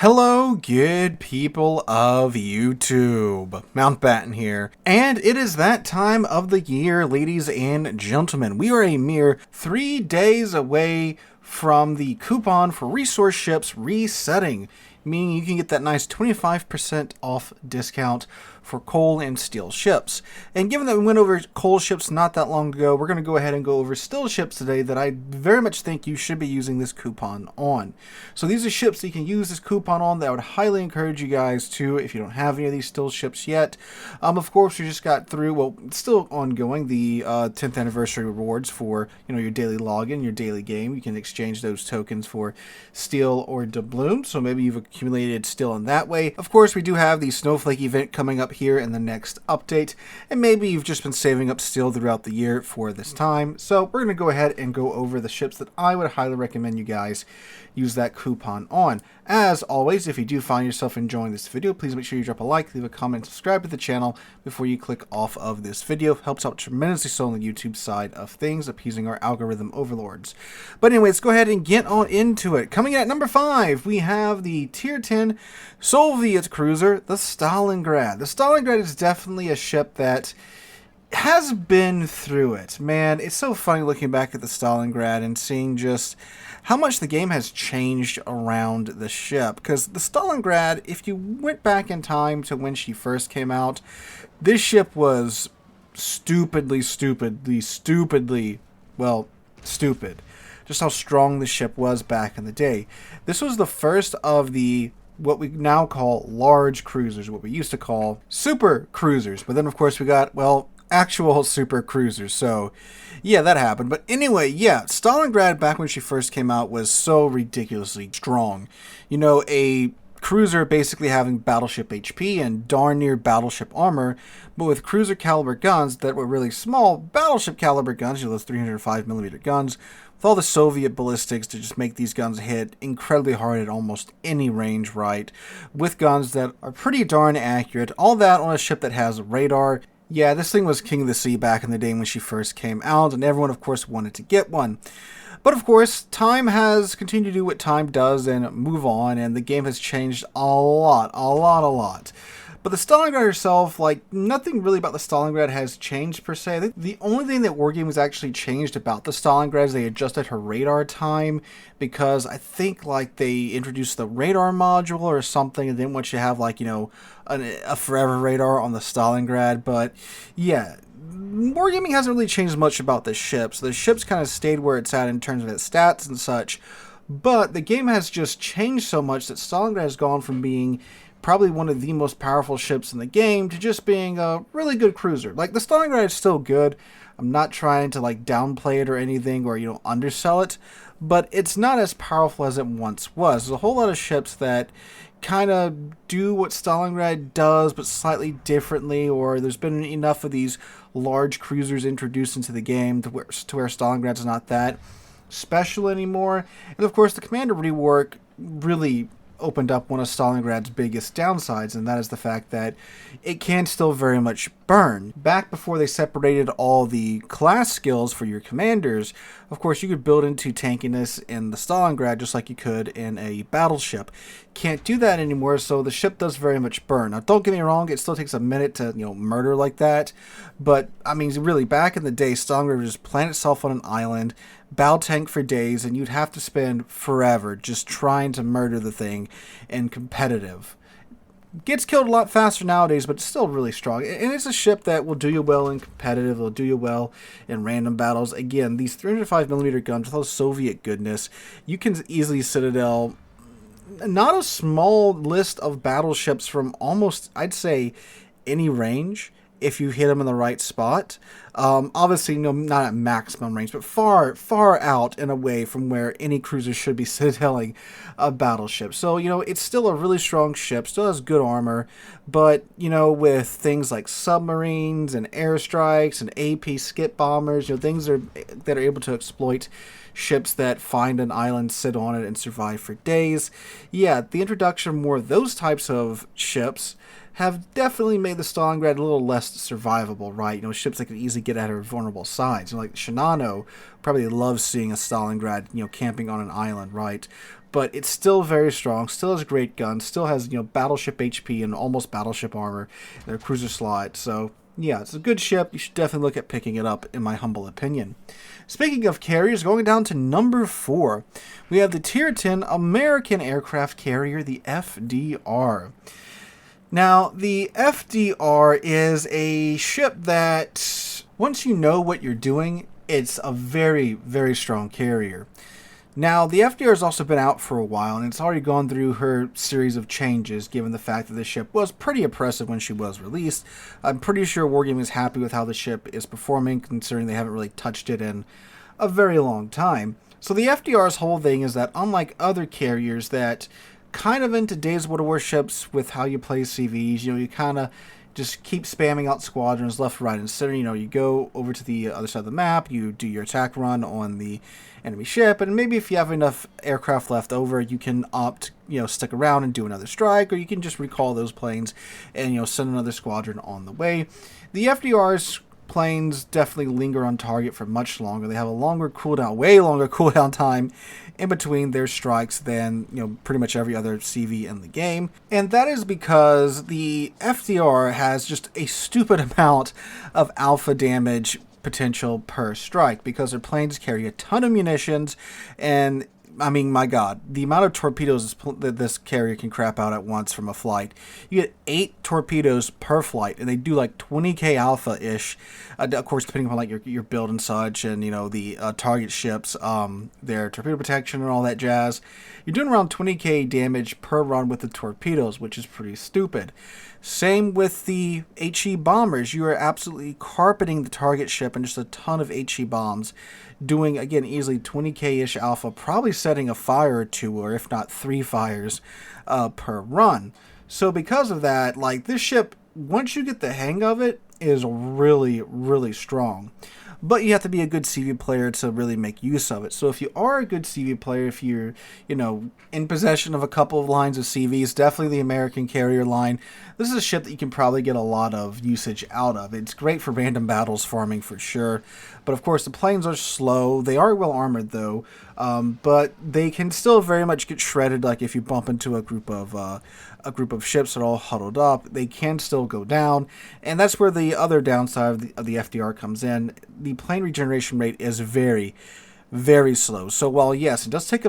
Hello, good people of YouTube. Mountbatten here, and it is that time of the year, ladies and gentlemen. We are a mere 3 days away from the coupon for resource ships resetting, meaning you can get that nice 25% off discount for coal and steel ships. And given that we went over coal ships not that long ago, we're going to go ahead and go over steel ships today that I very much think you should be using this coupon on. So these are ships that you can use this coupon on that I would highly encourage you guys to, if you don't have any of these steel ships yet. Of course, we just got through, well, it's still ongoing, the 10th anniversary rewards for, your daily login, your daily game. You can exchange those tokens for steel or doubloon, so maybe you've accumulated steel in that way. Of course, we do have the Snowflake event coming up here in the next update, and maybe you've just been saving up steel throughout the year for this time. So we're going to go ahead and go over the ships that I would highly recommend you guys use that coupon on. As always, if you do find yourself enjoying this video, please make sure you drop a like, leave a comment, subscribe to the channel before you click off of this video. It helps out tremendously so on the YouTube side of things, appeasing our algorithm overlords. But anyway, let's go ahead and get on into it. Coming in at number 5, we have the Tier 10 Soviet cruiser, the Stalingrad. The Stalingrad is definitely a ship that has been through it. Man, it's so funny looking back at the Stalingrad and seeing just how much the game has changed around the ship. Because the Stalingrad, if you went back in time to when she first came out, this ship was stupid. Just how strong the ship was back in the day. This was the first of the what we now call large cruisers, what we used to call super cruisers. But then, of course, we got, well, actual super cruisers. So yeah, that happened. But anyway, yeah, Stalingrad back when she first came out was so ridiculously strong. A cruiser basically having battleship HP and darn near battleship armor, but with cruiser caliber guns that were really small battleship caliber guns, those 305mm guns, with all the Soviet ballistics to just make these guns hit incredibly hard at almost any range, right? With guns that are pretty darn accurate. All that on a ship that has radar. Yeah, this thing was king of the sea back in the day when she first came out, and everyone, of course, wanted to get one. But, of course, time has continued to do what time does and move on, and the game has changed a lot. But the Stalingrad herself, nothing really about the Stalingrad has changed per se. I think the only thing that Wargaming has actually changed about the Stalingrad is they adjusted her radar time, because I think they introduced the radar module or something and didn't want you to have a forever radar on the Stalingrad. But yeah, Wargaming hasn't really changed much about the ship, so the ship's kind of stayed where it's at in terms of its stats and such. But the game has just changed so much that Stalingrad has gone from being probably one of the most powerful ships in the game to just being a really good cruiser. The Stalingrad is still good. I'm not trying to downplay it or anything or undersell it, but it's not as powerful as it once was. There's a whole lot of ships that kind of do what Stalingrad does but slightly differently, or there's been enough of these large cruisers introduced into the game to where Stalingrad's not that special anymore. And of course the commander rework really opened up one of Stalingrad's biggest downsides, and that is the fact that it can still very much burn. Back before they separated all the class skills for your commanders, of course you could build into tankiness in the Stalingrad just like you could in a battleship. Can't do that anymore, so the ship does very much burn. Now don't get me wrong, it still takes a minute to murder like that, but I mean really back in the day Stalingrad would just plant itself on an island, bow tank for days, and you'd have to spend forever just trying to murder the thing in competitive. Gets killed a lot faster nowadays, but it's still really strong. And it's a ship that will do you well in competitive, will do you well in random battles. Again, these 305mm guns with all Soviet goodness, you can easily citadel not a small list of battleships from almost, I'd say, any range if you hit them in the right spot. Obviously, not at maximum range, but far out and away from where any cruiser should be citadeling a battleship. So, it's still a really strong ship, still has good armor, but, with things like submarines and airstrikes and AP skip bombers, things that are able to exploit ships that find an island, sit on it, and survive for days. Yeah, the introduction of more of those types of ships have definitely made the Stalingrad a little less survivable, right? Ships that could easily get at her vulnerable sides. Like Shinano probably loves seeing a Stalingrad, camping on an island, right? but it's still very strong, still has great guns, still has, battleship HP and almost battleship armor in their cruiser slot. So yeah, it's a good ship. You should definitely look at picking it up, in my humble opinion. Speaking of carriers, going down to number 4, we have the Tier 10 American aircraft carrier, the FDR. Now, the FDR is a ship that, once you know what you're doing, it's a very, very strong carrier. Now, the FDR has also been out for a while, and it's already gone through her series of changes, given the fact that the ship was pretty oppressive when she was released. I'm pretty sure Wargaming is happy with how the ship is performing, considering they haven't really touched it in a very long time. So the FDR's whole thing is that, unlike other carriers that kind of in today's World of Warships with how you play CVs, you kind of just keep spamming out squadrons left, right, and center. You go over to the other side of the map, you do your attack run on the enemy ship, and maybe if you have enough aircraft left over, you can opt, stick around and do another strike, or you can just recall those planes and, send another squadron on the way. The FDR's planes definitely linger on target for much longer. They have a longer cooldown, way longer cooldown time in between their strikes than, pretty much every other CV in the game. And that is because the FDR has just a stupid amount of alpha damage potential per strike, because their planes carry a ton of munitions, and I mean, my God, the amount of torpedoes that this carrier can crap out at once from a flight. You get 8 torpedoes per flight, and they do like 20k alpha-ish. Of course, depending upon like your build and such, and the target ships, their torpedo protection and all that jazz. You're doing around 20k damage per run with the torpedoes, which is pretty stupid. Same with the HE bombers. You are absolutely carpeting the target ship and just a ton of HE bombs, doing, again, easily 20k-ish alpha, probably setting a fire or 2, or if not 3 fires per run. So because of that, like, this ship, once you get the hang of it, is really, really strong. But you have to be a good CV player to really make use of it. So if you are a good CV player, if you're, in possession of a couple of lines of CVs, definitely the American carrier line, this is a ship that you can probably get a lot of usage out of. It's great for random battles farming for sure. But of course, the planes are slow. They are well armored though, but they can still very much get shredded. Like if you bump into a group of ships that are all huddled up, they can still go down, and that's where the other downside of the FDR comes in. The plane regeneration rate is very, very slow. So while yes, it does take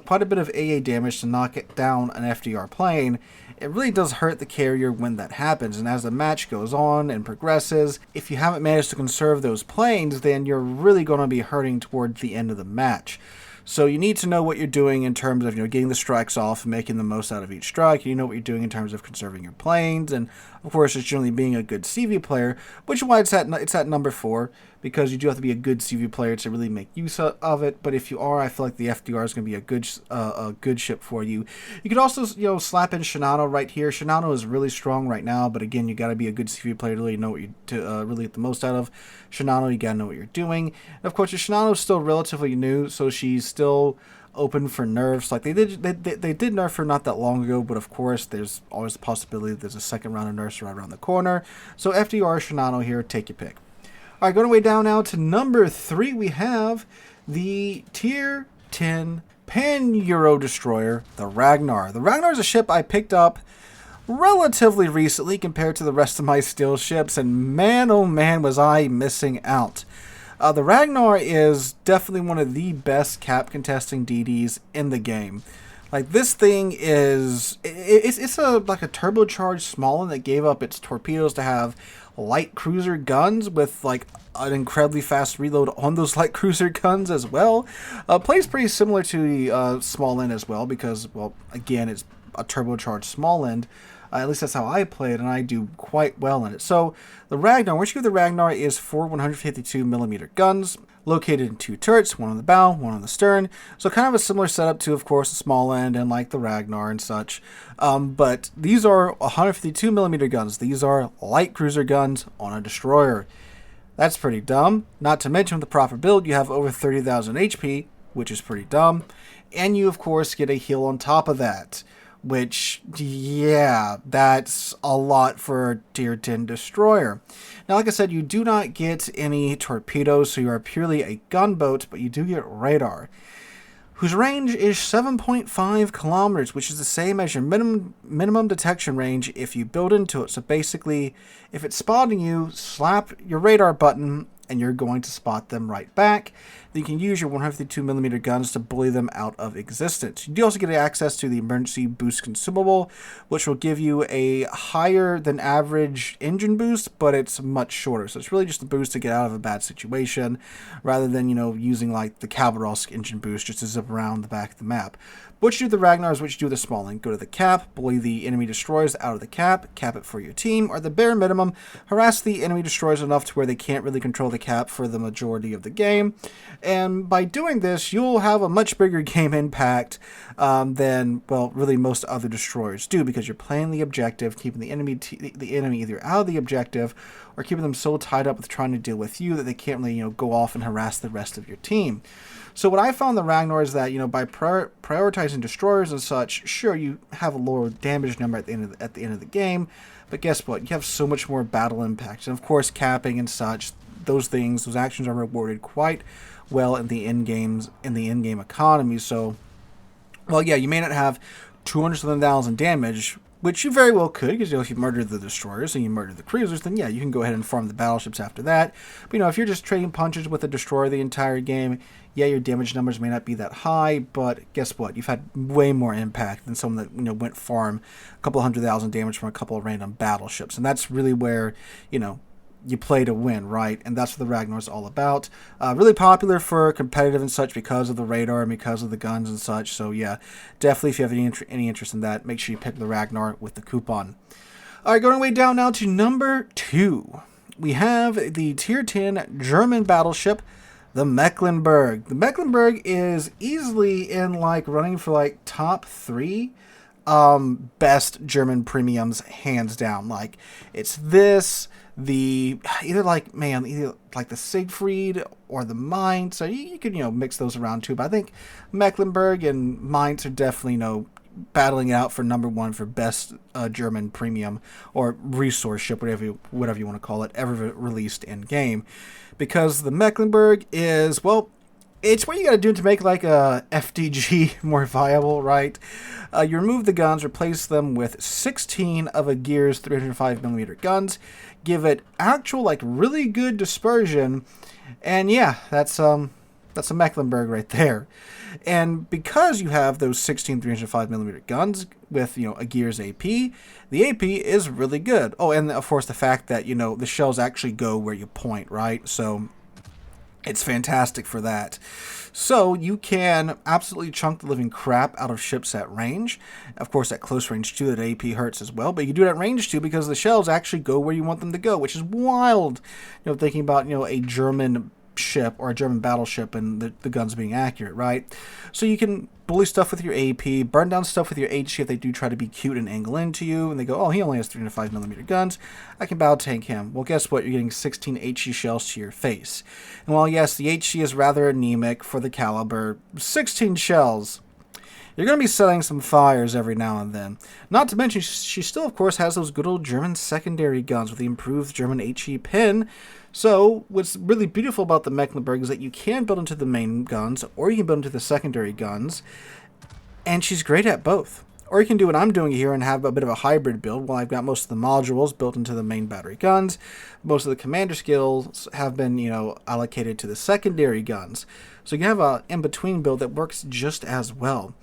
quite a bit of AA damage to knock it down an FDR plane, it really does hurt the carrier when that happens. And as the match goes on and progresses, if you haven't managed to conserve those planes, then you're really going to be hurting towards the end of the match. So you need to know what you're doing in terms of getting the strikes off and making the most out of each strike. You know what you're doing in terms of conserving your planes, and of course, just generally being a good CV player, which is why it's at number 4, because you do have to be a good CV player to really make use of it. But if you are, I feel like the FDR is going to be a good ship for you. You could also slap in Shinano right here. Shinano is really strong right now, but again, you got to be a good CV player to really know what really get the most out of Shinano. You got to know what you're doing. And of course, the Shinano is still relatively new, so she's still open for nerfs. Like they did nerf her not that long ago, but of course there's always the possibility that there's a second round of nerfs right around the corner. So FDR, Shinano here, take your pick. All right, going way down now to number 3, we have the Tier 10 Pan-Euro destroyer, the Ragnar. The Ragnar is a ship I picked up relatively recently compared to the rest of my steel ships, and man, oh man, was I missing out. The Ragnar is definitely one of the best cap contesting DDs in the game. Like, this thing is, it's like a turbocharged small one that gave up its torpedoes to have light cruiser guns with like an incredibly fast reload on those light cruiser guns as well. Plays pretty similar to the small end as well, because, well, again, it's a turbocharged small end. At least that's how I play it, and I do quite well in it. So the Ragnar, what you give the Ragnar is 4 152mm guns, located in 2 turrets, one on the bow, one on the stern. So kind of a similar setup to, of course, the small end and like the Ragnar and such. But these are 152mm guns. These are light cruiser guns on a destroyer. That's pretty dumb. Not to mention, with the proper build, you have over 30,000 HP, which is pretty dumb. And you, of course, get a heal on top of that. Which, yeah, that's a lot for a Tier 10 destroyer. Now, like I said, you do not get any torpedoes, so you are purely a gunboat, but you do get radar. whose range is 7.5 kilometers, which is the same as your minimum detection range if you build into it. So basically, if it's spotting you, slap your radar button and you're going to spot them right back. Then you can use your 152mm guns to bully them out of existence. You do also get access to the emergency boost consumable, which will give you a higher than average engine boost, but it's much shorter. So it's really just a boost to get out of a bad situation, rather than, using like the Cavalrosk engine boost just to zip around the back of the map. What you do with the Ragnar is what you do with the Smalling. Go to the cap, bully the enemy destroyers out of the cap it for your team, or the bare minimum, harass the enemy destroyers enough to where they can't really control the cap for the majority of the game. And by doing this, you'll have a much bigger game impact than, well, really most other destroyers do, because you're playing the objective, keeping the enemy either out of the objective or keeping them so tied up with trying to deal with you that they can't really, go off and harass the rest of your team. So what I found the Ragnar is that, by prioritizing destroyers and such, sure, you have a lower damage number at the end of the game, but guess what? You have so much more battle impact. And of course, capping and such, those actions are rewarded quite well in the in-game economy. So, well, yeah, you may not have 200,000 damage, which you very well could, because if you murder the destroyers and you murder the cruisers, then yeah, you can go ahead and farm the battleships after that. But if you're just trading punches with a destroyer the entire game, yeah, your damage numbers may not be that high, but guess what? You've had way more impact than someone that went farm a couple 100,000 damage from a couple of random battleships, and that's really where you play to win, right? And that's what the Ragnar is all about. Really popular for competitive and such because of the radar and because of the guns and such. So yeah, definitely if you have any interest in that, make sure you pick the Ragnar with the coupon. All right, going way down now to number 2. We have the Tier 10 German battleship, the Mecklenburg. The Mecklenburg is easily in running for top 3 best German premiums, hands down. It's this, either the Siegfried or the Mainz. So you could mix those around too, but I think Mecklenburg and Mainz are definitely battling it out for number 1 for best German premium or resource ship, whatever you want to call it, ever released in game, because the Mecklenburg is, well, it's what you got to do to make a FDG more viable, right? You remove the guns, replace them with 16 of a Gears 305mm guns, give it actual really good dispersion, and yeah, that's a Mecklenburg right there. And because you have those 16 305mm guns with a Gears AP, the AP is really good. Oh, and of course the fact that the shells actually go where you point, right? So it's fantastic for that. So you can absolutely chunk the living crap out of ships at range. Of course, at close range too, that AP hurts as well. But you can do it at range too, because the shells actually go where you want them to go, which is wild. Thinking about a German ship or a German battleship and the guns being accurate, right? So you can bully stuff with your AP, burn down stuff with your HC if they do try to be cute and angle into you, and they go, oh, he only has 305mm guns, I can battle tank him. Well, guess what? You're getting 16 HC shells to your face. And while yes, the HC is rather anemic for the caliber, 16 shells, you're going to be setting some fires every now and then. Not to mention, she still, of course, has those good old German secondary guns with the improved German HE pin. So, what's really beautiful about the Mecklenburg is that you can build into the main guns, or you can build into the secondary guns, and she's great at both. Or you can do what I'm doing here and have a bit of a hybrid build. While I've got most of the modules built into the main battery guns, most of the commander skills have been, allocated to the secondary guns. So you can have a in-between build that works just as well.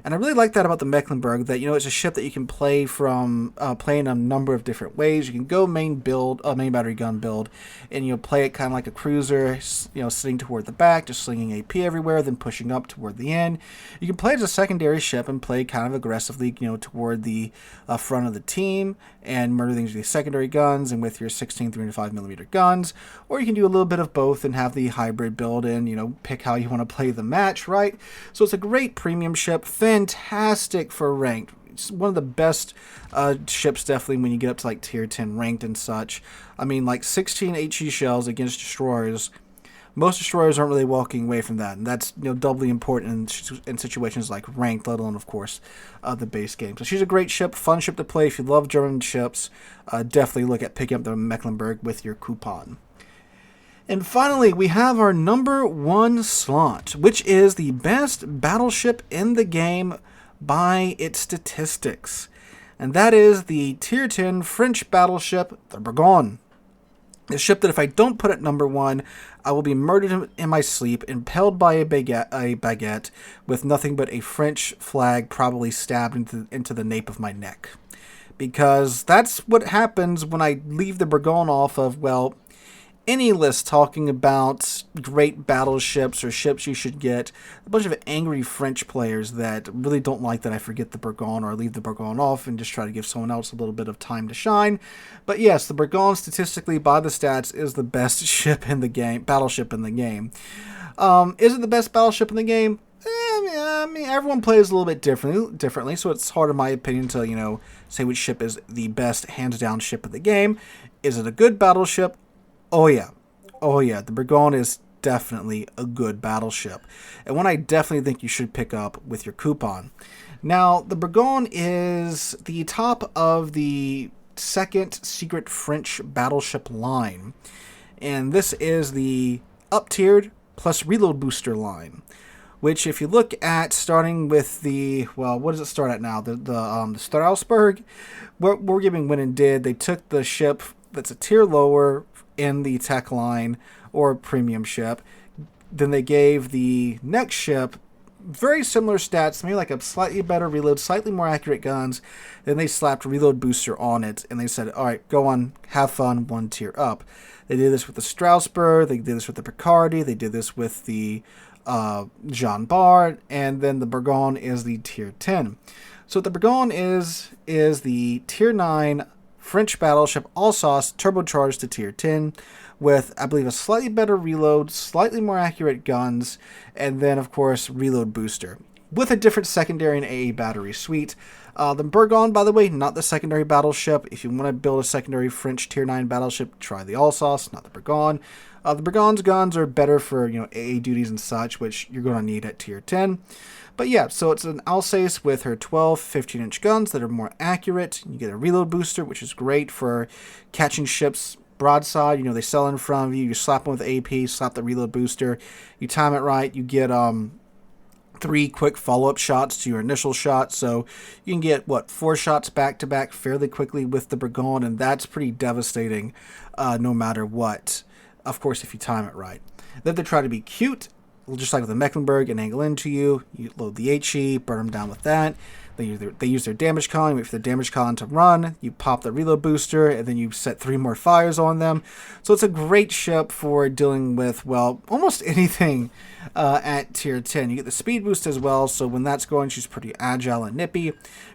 And I really like that about the Mecklenburg, that, it's a ship that you can play in a number of different ways. You can go main battery gun build, and play it kind of like a cruiser, sitting toward the back, just slinging AP everywhere, then pushing up toward the end. You can play as a secondary ship and play kind of aggressively, toward the front of the team and murder things with your secondary guns and with your 16 305mm guns. Or you can do a little bit of both and have the hybrid build and, pick how you want to play the match, right? So it's a great premium ship, fantastic for ranked. It's one of the best ships, definitely, when you get up to tier 10 ranked and such. I mean, 16 HE shells against destroyers. Most destroyers aren't really walking away from that, and that's doubly important in situations like ranked, let alone, of course, the base game. So she's a great ship, fun ship to play. If you love German ships, definitely look at picking up the Mecklenburg with your coupon. And finally, we have our number 1 slot, which is the best battleship in the game by its statistics. And that is the Tier 10 French battleship, the Bourgogne. A ship that if I don't put it number 1, I will be murdered in my sleep, impaled by a baguette with nothing but a French flag probably stabbed into the nape of my neck. Because that's what happens when I leave the Bourgogne off of, well, any list talking about great battleships or ships you should get. A bunch of angry French players that really don't like that I forget the Bourgogne or leave the Bourgogne off and just try to give someone else a little bit of time to shine. But yes, the Bourgogne statistically by the stats is the best ship in the game, battleship in the game. Is it the best battleship in the game? I mean, everyone plays a little bit differently, so it's hard in my opinion to, say which ship is the best hands-down ship of the game. Is it a good battleship? Oh yeah, the Bourgogne is definitely a good battleship, and one I definitely think you should pick up with your coupon. Now, the Bourgogne is the top of the second secret French battleship line, and this is the up-tiered plus reload booster line, which if you look at starting with the, well, what does it start at now? The Strasbourg, what we're giving Win and Did, they took the ship that's a tier lower in the tech line or premium ship. Then they gave the next ship very similar stats, maybe like a slightly better reload, slightly more accurate guns. Then they slapped reload booster on it and they said, all right, go on, have fun, 1 tier up. They did this with the Strasbourg, they did this with the Picardy, they did this with the Jean Bart, and then the Bourgogne is the tier 10. So what the Bourgogne is the tier 9 French battleship, all sauce, turbocharged to tier 10, with, I believe, a slightly better reload, slightly more accurate guns, and then, of course, reload booster, with a different secondary and AA battery suite. The Bourgogne, by the way, not the secondary battleship. If you want to build a secondary French tier 9 battleship, try the all sauce, not the Bourgogne. The Bourgogne's guns are better for, AA duties and such, which you're going to need at tier 10. But yeah, so it's an Alsace with her 12 15-inch guns that are more accurate. You get a reload booster, which is great for catching ships broadside. They sell in front of you. You slap them with AP, slap the reload booster. You time it right. You get 3 quick follow-up shots to your initial shot. So you can get, 4 shots back-to-back fairly quickly with the Bourgogne, and that's pretty devastating no matter what. Of course, if you time it right. Then they try to be cute, just like with the Mecklenburg, and angle into you. You load the HE, burn them down with that. They use their damage con, you wait for the damage con to run, you pop the reload booster, and then you set 3 more fires on them. So it's a great ship for dealing with, well, almost anything at tier 10. You get the speed boost as well, so when that's going, she's pretty agile and nippy.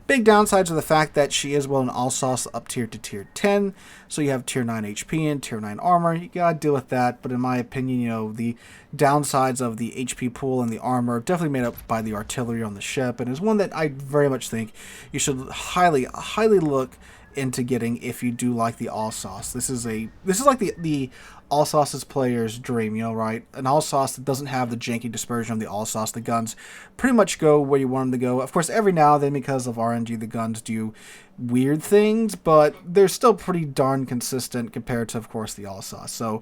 Big downsides are the fact that she is, well, an all-sauce up tier to tier 10, so you have tier 9 HP and tier 9 armor. You gotta deal with that, but in my opinion, the downsides of the HP pool and the armor are definitely made up by the artillery on the ship, and is one that I very much think you should highly look into getting if you do like the all sauce. This is like the all sauce's player's dream, right? An all sauce that doesn't have the janky dispersion of the all sauce. The guns pretty much go where you want them to go. Of course, every now and then, because of RNG, the guns do weird things, but they're still pretty darn consistent compared to, of course, the all sauce. So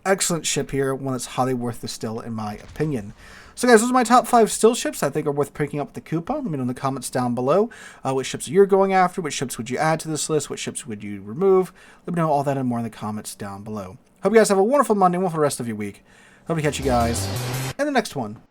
excellent ship here, one that's highly worth the still in my opinion. So guys, those are my top 5 still ships I think are worth picking up with the coupon. Let me know in the comments down below which ships you're going after, which ships would you add to this list, which ships would you remove. Let me know all that and more in the comments down below. Hope you guys have a wonderful Monday, wonderful rest of your week. Hope to catch you guys in the next one.